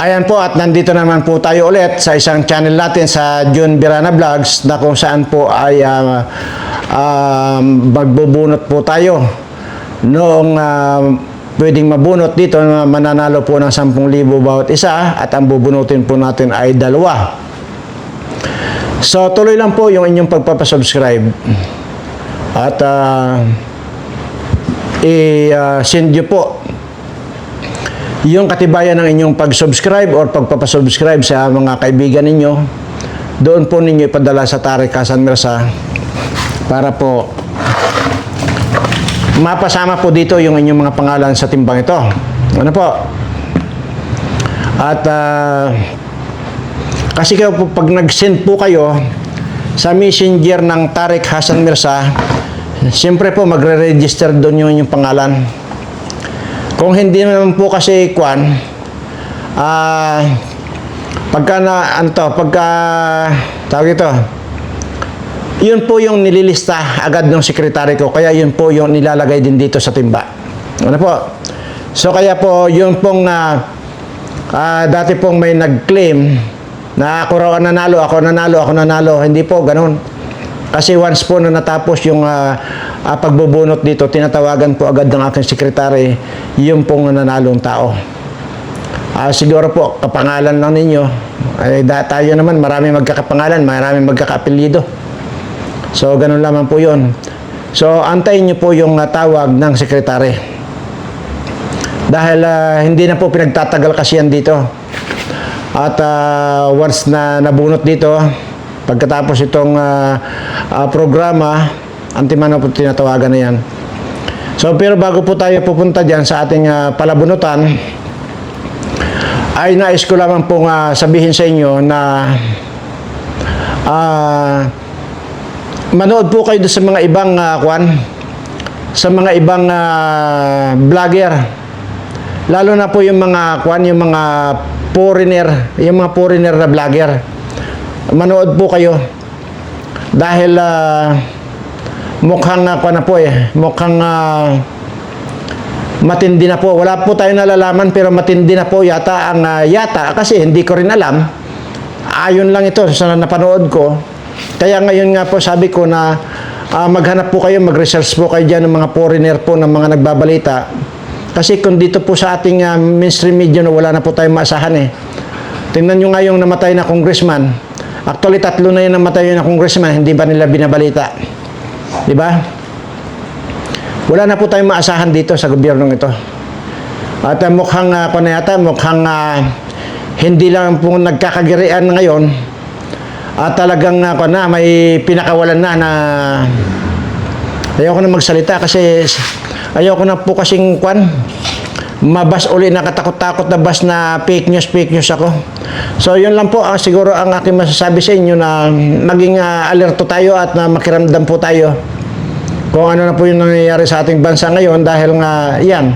Ayan po, at nandito naman po tayo ulit sa isang channel natin sa Jun Birana Vlogs, na kung saan po ay magbubunot po tayo noong pwedeng mabunot dito na mananalo po ng 10,000 bawat isa, at ang bubunutin po natin ay 2. So tuloy lang po yung inyong pagpapasubscribe at i-send nyo po yung katibayan ng inyong pag-subscribe or pagpapasubscribe sa mga kaibigan ninyo. Doon po ninyo ipadala sa Tareck Hassan Mirza para po mapasama po dito yung inyong mga pangalan sa timbang ito. Ano po? At kasi kayo po, pag nag-send po kayo sa messenger ng Tareck Hassan Mirza, siyempre po magre-register doon yung inyong pangalan. Kung hindi naman po kasi tawag ito, yun po yung nililista agad ng sekretary ko, kaya yun po yung nilalagay din dito sa timba. Ano po? So kaya po yun pong dati pong may nag-claim na ako raw nanalo, hindi po ganun. Kasi once po na natapos yung pagbubunot dito, tinatawagan po agad ng aking sekretary yung pong nanalong tao. Siguro po, kapangalan lang ninyo. Tayo naman, marami magkakapangalan, marami magkakaapelyido. So, ganun lamang po yun. So, antayin nyo po yung tawag ng sekretary. Dahil hindi na po pinagtatagal kasi yan dito. At once na nabunot dito, pagkatapos itong programa, antimano po tinatawagan na yan. So, pero bago po tayo pupunta dyan sa ating palabunutan, ay nais ko lamang pong sabihin sa inyo na manood po kayo sa mga ibang vlogger. Lalo na po yung mga foreigner na vlogger. Manood po kayo dahil mukhang matindi na po. Wala po tayong nalalaman, pero matindi na po yata ang kasi hindi ko rin alam. Ayon lang ito sa napanood ko. Kaya ngayon nga po sabi ko na maghanap po kayo, mag-research po kayo dyan ng mga foreigner po, ng mga nagbabalita. Kasi kung dito po sa ating mainstream media, wala na po tayong maasahan eh. Tingnan nyo nga yung namatay na congressman. Actually, 3 na yung namatay na congressman, hindi ba nila binabalita? Diba? Wala na po tayong maasahan dito sa gobyernong ito. At mukhang hindi lang po nagkakagirian ngayon, at talagang may pinakawalan na ayoko na magsalita kasi ayoko na po kasing mabas uli na katakot-takot na bas na fake news ako. So yun lang po siguro ang aking masasabi sa inyo, na maging alerto tayo at makiramdam po tayo kung ano na po yung nangyayari sa ating bansa ngayon. Dahil nga yan,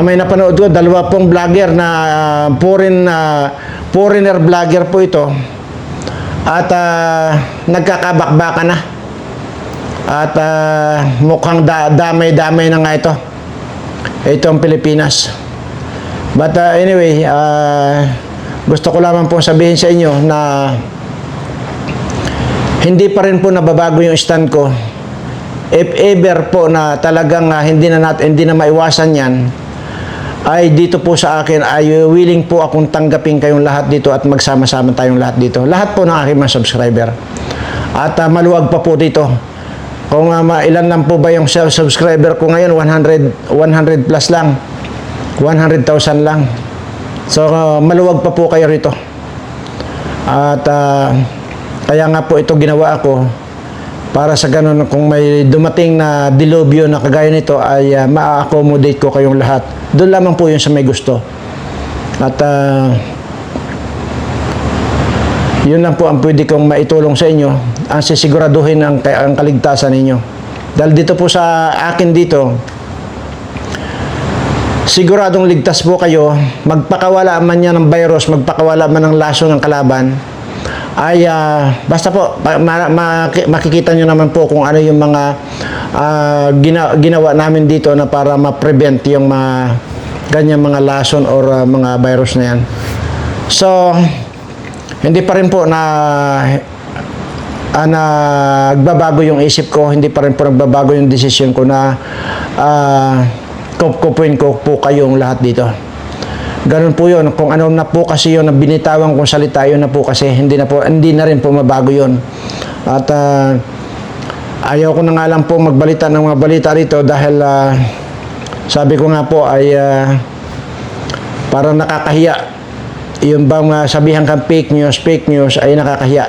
may napanood ko 2 pong vlogger na foreigner vlogger po ito, at nagkakabakbaka na, at mukhang damay-damay na nga itong Pilipinas. But anyway, gusto ko lamang pong sabihin sa inyo na hindi pa rin po nababago yung stand ko. If ever po na talagang hindi na maiwasan yan, ay dito po sa akin ay willing po akong tanggapin kayong lahat dito at magsama-sama tayong lahat dito. Lahat po ng aking mga subscriber. At maluwag pa po dito. Kung ilan lang po ba yung subscriber ko ngayon, 100 plus lang. 100,000 lang. So, maluwag pa po kayo rito. At kaya nga po ito ginawa ako para sa ganun, kung may dumating na dilubyo na kagaya nito, ay ma-accommodate ko kayong lahat. Doon lamang po yun sa may gusto. At yun lang po ang pwede kong maitulong sa inyo, ang sisiguraduhin ang kaligtasan ninyo. Dahil dito po sa akin dito, siguradong ligtas po kayo. Magpakawala man yan ng virus, magpakawala man ng laso ng kalaban, ay basta po makikita nyo naman po kung ano yung mga ginawa namin dito na para ma-prevent yung mga ganyan mga lason or mga virus na yan. So, hindi pa rin po nagbabago yung isip ko, hindi pa rin po nagbabago yung desisyon ko na kupkupuin ko po kayong lahat dito. Ganun po yun. Kung ano na po kasi yun, na binitawan kong salita, yun na po kasi, hindi na rin po mabago yun. At ayaw ko na nga lang po magbalita ng mga balita rito dahil sabi ko nga po ay parang nakakahiya. Yung bang sabihan kang fake news ay nakakahiya.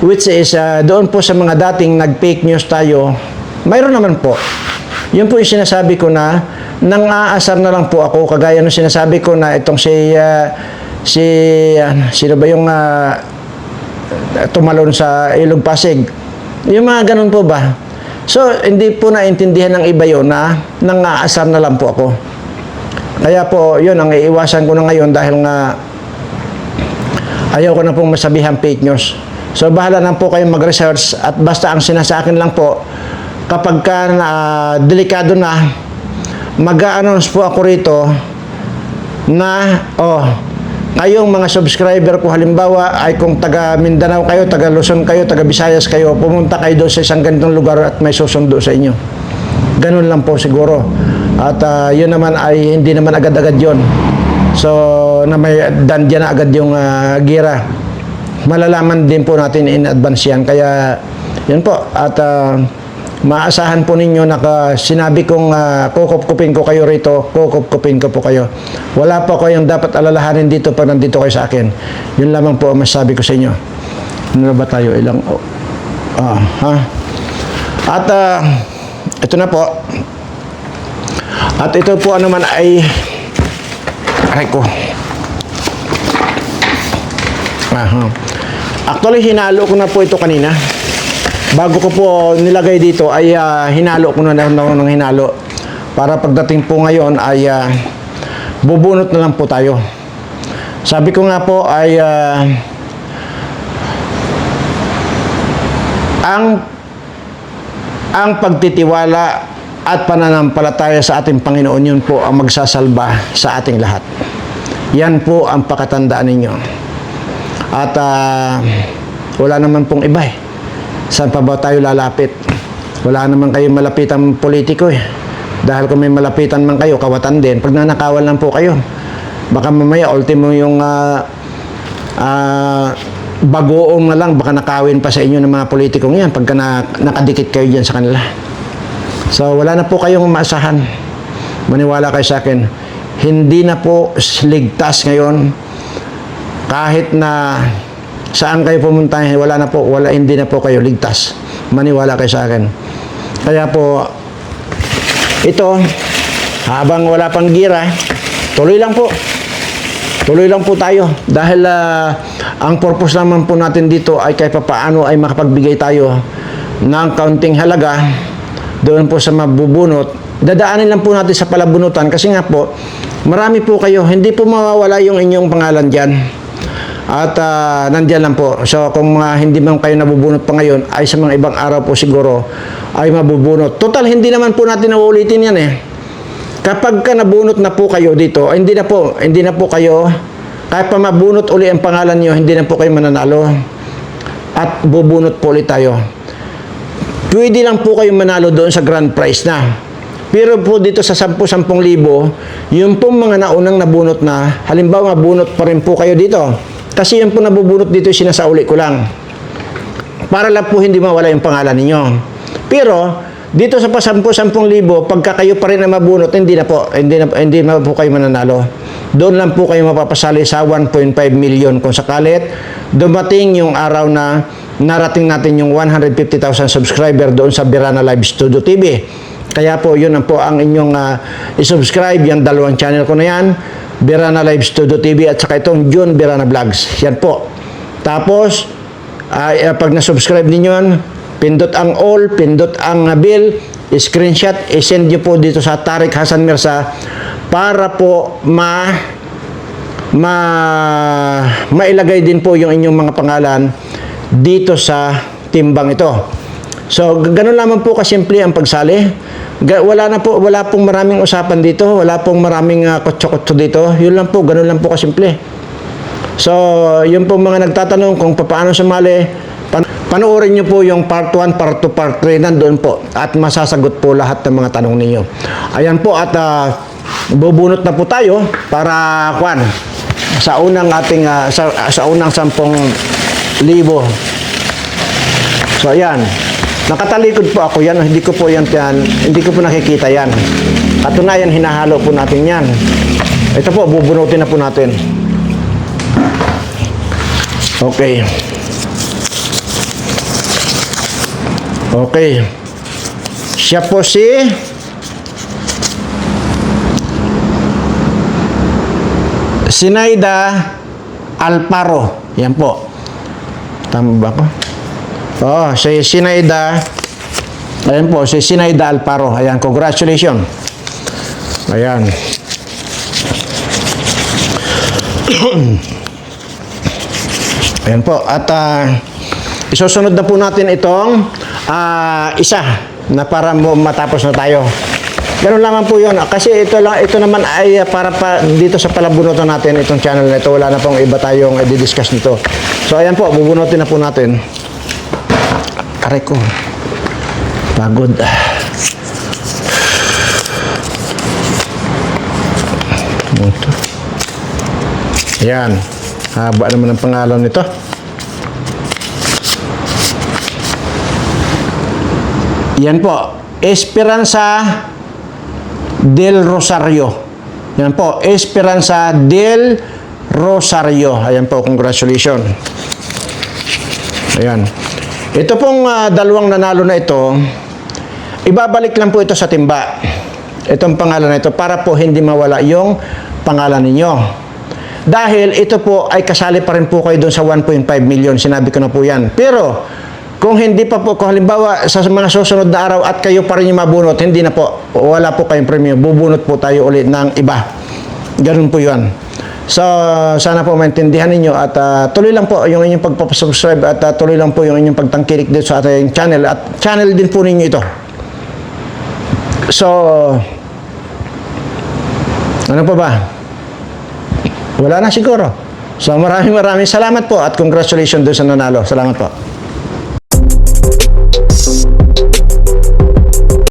Which is, doon po sa mga dating nag-fake news tayo, mayroon naman po. Yun po yung sinasabi ko na, nang aasar na lang po ako, kagaya nung sinasabi ko na itong sino ba yung tumalon sa Ilog Pasig. Yung mga ganun po ba? So, hindi po naintindihan ng iba yun na nang aasar na lang po ako. Kaya po, yun ang iiwasan ko na ngayon dahil nga ayaw ko na pong masabihan fake news. So, bahala na po kayong mag-research at basta ang sinasakin lang po, kapag ka delikado na, mag-a-announce po ako rito na, ngayong mga subscriber ko halimbawa ay kung taga Mindanao kayo, taga Luzon kayo, taga Visayas kayo, pumunta kayo doon sa isang ganitong lugar at may susundo sa inyo. Ganun lang po siguro. At yun naman ay hindi naman agad-agad yun. So, na may dandyan na agad yung gira. Malalaman din po natin in advance yan. Kaya, yun po. At maasahan po ninyo na sinabi kong kukupkupin ko kayo rito, kukupkupin ko po kayo. Wala po kayong dapat alalahanin dito pag nandito kayo sa akin. Yun lamang po ang masasabi ko sa inyo. Ano ba tayo? Ilang... At ito na po. At ito po naman ay aray ko. Actually, hinalo ko na po ito kanina. Bago ko po nilagay dito ay hinalo ko na ng hinalo. Para pagdating po ngayon ay bubunot na lang po tayo. Sabi ko nga po ay ang pagtitiwala at pananampalataya sa ating Panginoon, yun po ang magsasalba sa ating lahat. Yan po ang pakatandaan ninyo. At wala naman pong iba eh. Saan pa ba tayo lalapit? Wala naman kayong malapitan politiko eh. Dahil kung may malapitan man kayo, kawatan din. Pag nanakawan lang po kayo, baka mamaya ultimo yung bagoong na lang, baka nakawin pa sa inyo ng mga politikong yan pagka nakadikit kayo dyan sa kanila. So, wala na po kayong maasahan. Maniwala kayo sa akin. Hindi na po ligtas ngayon. Kahit na saan kayo pumunta, hindi na po kayo ligtas. Maniwala kayo sa akin. Kaya po, ito, habang wala pang gira, tuloy lang po. Tuloy lang po tayo. Dahil ang purpose naman po natin dito ay kahit paano ay makapagbigay tayo ng kaunting halaga doon po sa mabubunot. Dadaanin lang po natin sa palabunutan kasi nga po, marami po kayo, hindi po mawawala yung inyong pangalan dyan. At nandyan lang po. So kung hindi man kayo nabubunot pa ngayon, ay sa mga ibang araw po siguro ay mabubunot. Total, hindi naman po natin nauulitin yan eh. Kapag ka nabunot na po kayo dito, hindi na po kayo, kahit pa mabunot uli ang pangalan nyo, hindi na po kayo mananalo. At bubunot po ulit tayo. Pwede lang po kayo manalo doon sa grand prize na. Pero po dito sa 10,000, yung pong mga naunang nabunot na, halimbawa mabunot pa rin po kayo dito. Kasi yung po nabubunot dito, sinasauli ko lang. Para lang po hindi mawala yung pangalan ninyo. Pero, dito sa 10,000, pagka kayo pa rin na mabunot, hindi na po kayo mananalo. Doon lang po kayo mapapasali sa 1.5 million kung sakalit dumating yung araw na narating natin yung 150,000 subscriber doon sa Birana Live Studio TV. Kaya po, yun po ang inyong isubscribe, yung dalawang channel ko na yan, Birana Live Studio TV at saka itong June Birana Vlogs. Yan po. Tapos, pag na-subscribe ninyo yan, pindot ang all, pindot ang bill, screenshot, isend nyo po dito sa Tarik Hasan Mirza para po mailagay din po yung inyong mga pangalan dito sa timbang ito. So, ganun lamang po kasimple ang pagsali. Wala pong maraming usapan dito, wala pong maraming kutso-kutso dito. Yun lang po, ganun lang po kasimple. So, yun po mga nagtatanong kung paano sumali, panoorin nyo po yung part 1, part 2, part 3, nandoon po. At masasagot po lahat ng mga tanong ninyo. Ayan po, at bubunot na po tayo para sa unang ating sa unang 10,000. So ayan, nakatalikod po ako yan, hindi ko po nakikita yan. Katunayan, hinahalo po natin yan. Ito po, bubunutin na po natin. Okay. Okay. Siya po si Sinaida Alparo. Yan po. Tama ba ko? Si Sinaida. Ayan po, si Sinaida Alparo. Ayan, congratulations. Ayan. Ayan po. At isusunod na po natin itong isa na para matapos na tayo. Ganun lamang po yun. Kasi ito naman ay para dito sa palabunutan natin itong channel na ito. Wala na pong iba tayong i-discuss nito. So ayan po, bubunutin na po natin. Aray ko. Pagod. Ito. Ayan. Haba naman ang pangalan nito. Yan po. Esperanza del Rosario. Yan po. Esperanza del Rosario. Ayan po. Congratulations. Ayan. Ito pong dalawang nanalo na ito, ibabalik lang po ito sa timba. Itong pangalan na ito para po hindi mawala yung pangalan ninyo. Dahil ito po ay kasali pa rin po kayo doon sa 1.5 million. Sinabi ko na po yan. Pero kung hindi pa po, kung halimbawa sa mga susunod na araw at kayo pa rin yung mabunot, hindi na po, wala po kayong premium. Bubunot po tayo ulit ng iba. Ganun po yun. So, sana po maintindihan ninyo at tuloy lang po yung inyong pagpapasubscribe at tuloy lang po yung inyong pagtangkilik dito sa ating channel at channel din po ninyo ito. So, ano pa ba? Wala na siguro. So, maraming salamat po at congratulations doon sa nanalo. Salamat po.